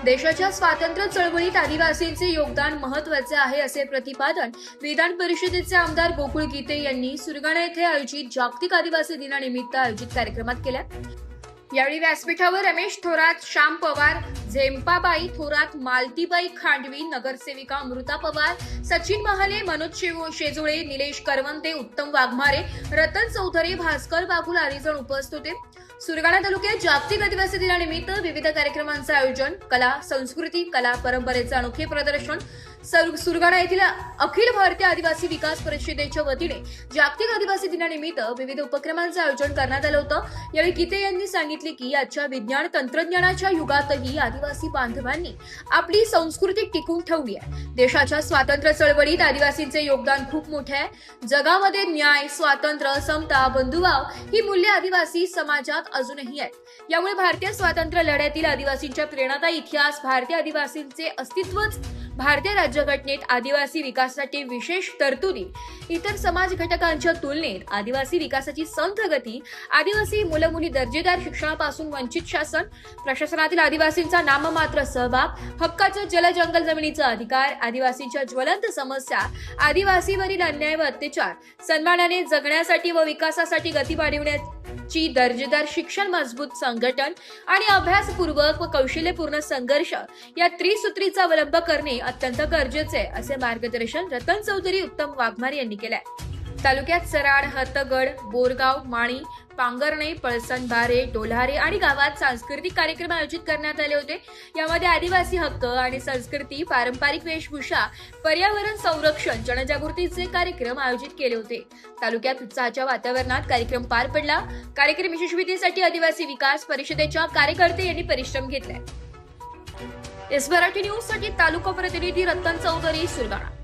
देशाच्या स्वातंत्र्य चळवळीत आदिवासींचे योगदान महत्त्वाचे आहे असे प्रतिपादन विधान परिषदेचे आमदार गोकुळ गीते यांनी सुरगाणा येथे आयोजित जागतिक आदिवासी दिनानिमित्त आयोजित कार्यक्रमात केले। यावेळी व्यासपीठावर रमेश थोरात, श्याम पवार, झेंपाबाई थोरात, मालतीबाई खांडवी, नगरसेविका अमृता पवार, सचिन महाले, मनोज शेजोळे, निलेश करवंते, उत्तम वाघमारे, रतन चौधरी, भास्कर बागुल आदी जण उपस्थित होते। सुरगाणा तालुक्यात जागतिक आदिवासी दिनानिमित्त विविध कार्यक्रमांचे आयोजन, कला संस्कृती, कला परंपरेचे अनोखे प्रदर्शन सुरगाणा येथील अखिल भारतीय आदिवासी विकास परिषदेच्या वतीने जागतिक आदिवासी दिनानिमित्त विविध उपक्रमांचे आयोजन करण्यात आले होते। यावेळी गीते यांनी सांगितले की आजच्या विज्ञान तंत्रज्ञानाच्या युगातही आदिवासी बांधवांनी आपली संस्कृती टिकवून ठेवली आहे। देशाच्या स्वातंत्र्य चळवळीत आदिवासींचे योगदान खूप मोठे आहे। जगामध्ये न्याय, स्वातंत्र्य, समता, बंधुभाव ही मूल्ये आदिवासी समाजात अजूनही आहेत। यामुळे भारतीय स्वातंत्र्य लढ्यातील आदिवासींच्या प्रेरणादायी इतिहास, भारतीय आदिवासींचे अस्तित्वच भारतीय राज्यघटनेत आदिवासी विकासासाठी विशेष तरतुदी, इतर समाज घटकांच्या तुलनेत आदिवासी विकासाची संथ गती, आदिवासी मुलं-मुली दर्जेदार शिक्षणापासून वंचित शासन, प्रशासनातील आदिवासींचा नाममात्र सहभाग, हक्काच्या जल जंगल जमिनीचा अधिकार, आदिवासींच्या ज्वलंत समस्या, आदिवासीवरील अन्याय व अत्याचार, सन्मानाने जगण्यासाठी व विकासासाठी गती वाढविण्याची दर्जेदार शिक्षण, मजबूत संघटन आणि अभ्यासपूर्वक व कौशल्यपूर्ण संघर्ष या त्रिसूत्रीचा अवलंब करणे अत्यंत गरजेचे आहे असे मार्गदर्शन रतन चौधरी, उत्तम वाघमारे यांनी केले। तालुक्यात सराड, हतगड, बोरगाव, माणी, पांगरणे, पळसण, बारे, डोल्हारे आणि गावात सांस्कृतिक कार्यक्रम आयोजित करण्यात आले होते। यामध्ये आदिवासी हक्क आणि संस्कृती, पारंपरिक वेशभूषा, पर्यावरण संरक्षण, जनजागृतीचे कार्यक्रम आयोजित केले होते। तालुक्यात उत्साहाच्या वातावरणात कार्यक्रम पार पडला। कार्यक्रम यशस्वीतेसाठी आदिवासी विकास परिषदेच्या कार्यकर्ते यांनी परिश्रम घेतले। एस मराठी न्यूज साठी तालुका प्रतिनिधी रतन चौधरी, सुरगाणा।